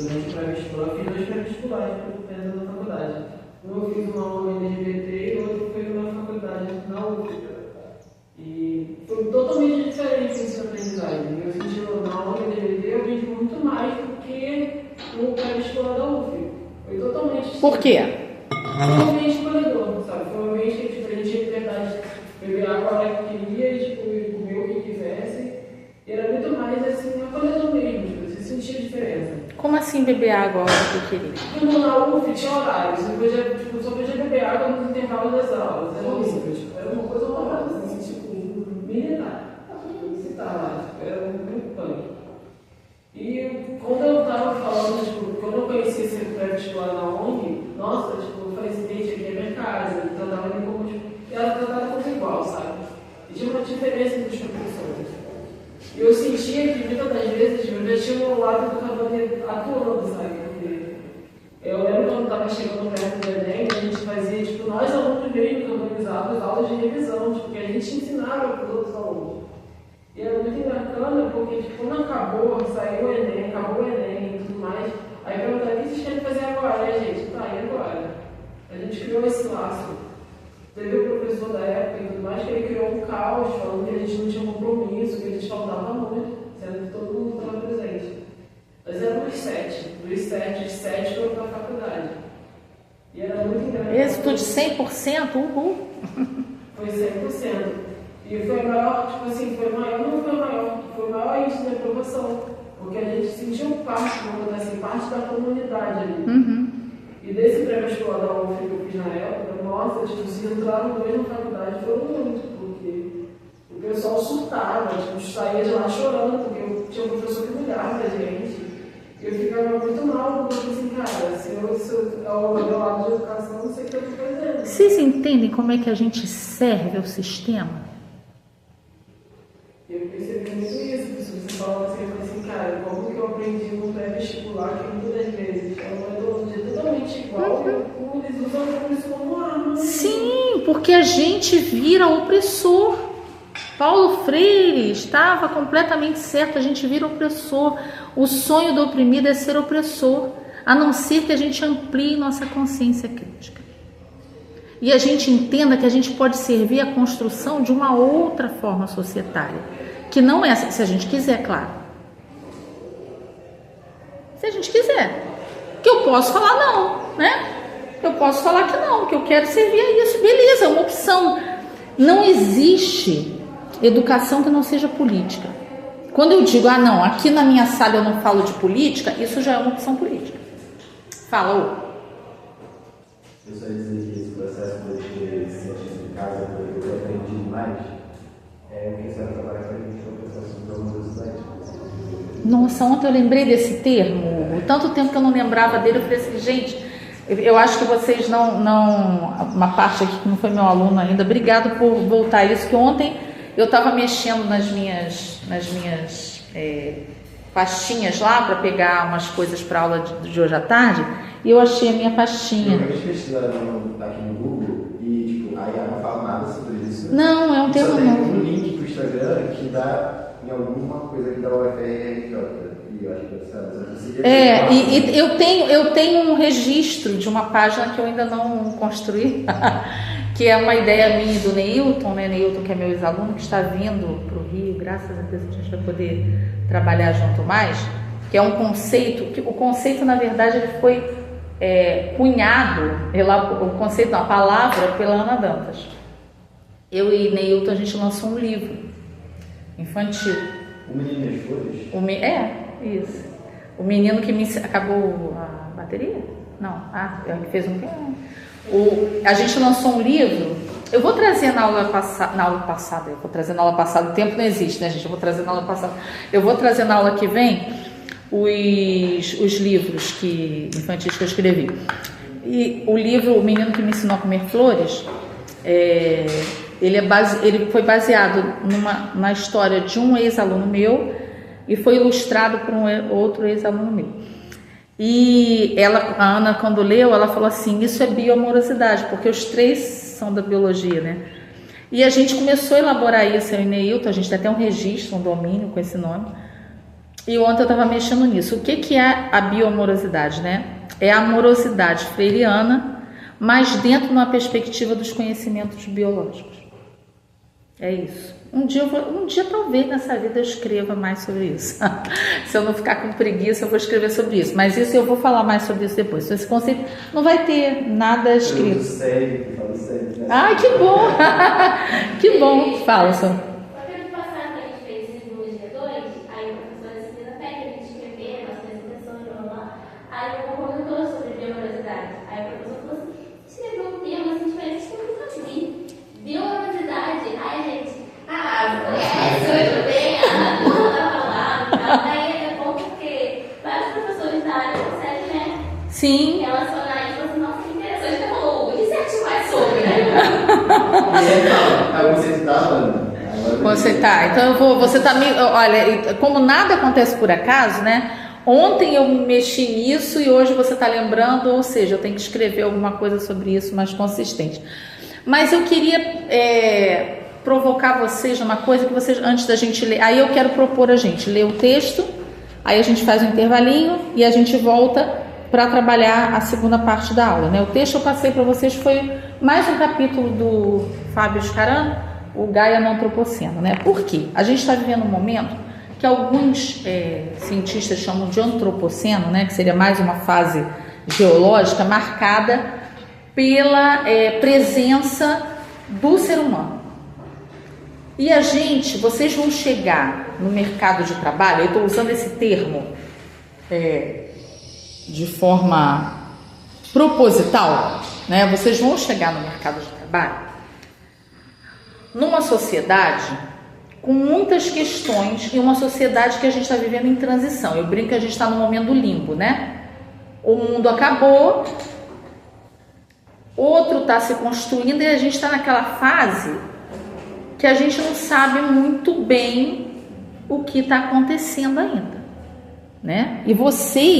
durante o pré-vestibular, eu fiz 2 pré-vestibulares dentro da faculdade. Um eu fiz uma aula em LGBT e o outro foi na faculdade, na UF. E foi totalmente diferente esse aprendizagem. Eu senti na aula em LGBT, eu aprendi muito mais do que no pré-vestibular da UF. Foi totalmente diferente. Por quê? Foi um ambiente escolhedor, sabe? Foi um ambiente que tipo, a gente tinha liberdade de beber água a hora que queria e tipo, comer o que quisesse. E era muito mais assim, acolhedor mesmo, tipo, você sentia diferença. Como assim beber água a hora que eu queria? Porque na UF tinha horário, você podia, tipo, só podia beber água nos intervalos das aulas. Era horrível, tipo, era uma coisa horrorosa, assim, tipo, militar. Você tá lá, tipo, era muito punk. E quando eu tava falando, tipo, quando eu conheci esse pré-vestibular na ONG, nossa, tipo, eu falei assim, gente, aqui é minha casa, então tratava ali como, tipo, e ela tratava como igual, sabe? E tinha uma diferença entre os professores. E eu sentia que muitas das vezes tipo, eu já tinha um lado do cavaleiro atuando, sabe? Porque eu lembro quando estava chegando perto do Enem, a gente fazia, tipo, nós alunos mesmo organizávamos aulas de revisão, tipo, que a gente ensinava para os outros alunos. E era muito bacana porque, tipo, quando acabou, saiu o Enem, acabou o Enem e tudo mais, aí perguntaram, o que vocês querem fazer agora? E a gente, tá, e agora? A gente criou esse laço. Teve o professor da época e tudo mais, que ele criou um caos, falando que a gente não tinha compromisso, que a gente faltava muito, sendo que todo mundo estava presente. Nós éramos 7, dos 7 foram para a faculdade. E era muito engraçado. Êxito de 100%, uhul. Foi 100%. E foi maior, tipo assim, foi maior, não foi maior, foi o maior índice de aprovação. Porque a gente sentiu parte, vamos dizer assim, parte da comunidade ali. Uhum. E desse pré-vestibular da UF que eu fiz na época, nossa, tipo, se entraram 2 na faculdade foram muito, porque o pessoal surtava, tipo, saía de lá chorando, porque eu tinha um professor que cuidava da gente. E eu ficava muito mal, porque assim, cara, se eu ao meu lado de educação, não sei o que eu estou fazendo. Vocês entendem como é que a gente serve ao sistema? E eu percebi muito isso, porque você falava assim, eu falei assim, cara, como que eu aprendi no pré-vestibular, que muitas das vezes é uma metodologia totalmente igual, e eles usam isso como arma. Sim, porque a gente vira opressor. Paulo Freire estava completamente certo, a gente vira opressor. O sonho do oprimido é ser opressor, a não ser que a gente amplie nossa consciência crítica. E a gente entenda que a gente pode servir à construção de uma outra forma societária, que não é essa, se a gente quiser, claro. Se a gente quiser. Que eu posso falar não, né? Eu posso falar que não, que eu quero servir a isso. Beleza, é uma opção. Não existe educação que não seja política. Quando eu digo, não, aqui na minha sala eu não falo de política, isso já é uma opção política. Fala, ô. Eu só ia dizer que esse processo de ter cientista em casa, porque eu aprendi mais, é que você vai trabalhar com a gente no processo de amorosidade. Nossa, ontem eu lembrei desse termo, o tanto tempo que eu não lembrava dele, eu falei assim, gente, eu acho que vocês não, uma parte aqui que não foi meu aluno ainda, obrigado por voltar a isso, que ontem eu estava mexendo nas minhas pastinhas lá para pegar umas coisas para aula de hoje à tarde, e eu achei a minha pastinha. Eu acabei de pesquisar aqui no Google e tipo, aí ela não fala nada sobre isso. Não, é um termo só tem novo. um link pro Instagram que dá em alguma coisa que dá o UFRJ. E eu acho que e eu tenho um registro de uma página que eu ainda não construí, que é uma ideia minha e do Neilton, né? Neilton, que é meu ex-aluno, que está vindo para o Rio, graças a Deus a gente vai poder trabalhar junto mais, que é um conceito, que o conceito, na verdade, ele foi cunhado, o conceito, não, a palavra, pela Ana Dantas. Eu e Neilton, a gente lançou um livro infantil. O Menino das Flores? Isso. O menino que me acabou a bateria? Não, que fez a gente lançou um livro. Eu vou trazer na aula passada, o tempo não existe, né, gente? Eu vou trazer na aula passada. Eu vou trazer na aula que vem os livros infantis que eu escrevi. E o livro O Menino que Me Ensinou a Comer Flores, ele foi baseado na história de um ex-aluno meu e foi ilustrado por um outro ex-aluno meu. E a Ana, quando leu, ela falou assim, isso é bioamorosidade, porque os 3 são da biologia, né? E a gente começou a elaborar isso, eu e Neilton, a gente tem até um registro, um domínio com esse nome. E ontem eu estava mexendo nisso. O que é a bioamorosidade, né? É a amorosidade freiriana, mas dentro de uma perspectiva dos conhecimentos biológicos. É isso. Um dia talvez nessa vida eu escreva mais sobre isso. Se eu não ficar com preguiça, eu vou escrever sobre isso. Mas isso eu vou falar mais sobre isso depois. Esse conceito não vai ter nada escrito. Sério, falo sério, né? Ai, que bom! Que bom. Fala, Sam. Sim. Relacionar isso, assim, nossa, que interessante, você falou, disserte mais sobre, né? Você tá falando. Você tá. Então você tá me. Olha, como nada acontece por acaso, né? Ontem eu mexi nisso e hoje você tá lembrando, ou seja, eu tenho que escrever alguma coisa sobre isso mais consistente. Mas eu queria provocar vocês numa coisa que vocês, antes da gente ler, aí eu quero propor a gente ler o texto, aí a gente faz um intervalinho e a gente volta para trabalhar a segunda parte da aula, né? O texto eu passei para vocês foi mais um capítulo do Fábio Scarano, o Gaia no Antropoceno, né? Por quê? A gente está vivendo um momento que alguns cientistas chamam de antropoceno, né? Que seria mais uma fase geológica marcada pela presença do ser humano. E vocês vão chegar no mercado de trabalho, eu estou usando esse termo de forma proposital, né? Vocês vão chegar no mercado de trabalho numa sociedade com muitas questões e uma sociedade que a gente está vivendo em transição. Eu brinco que a gente está no momento do limbo, né? O mundo acabou, outro está se construindo e a gente está naquela fase que a gente não sabe muito bem o que está acontecendo ainda, né? E vocês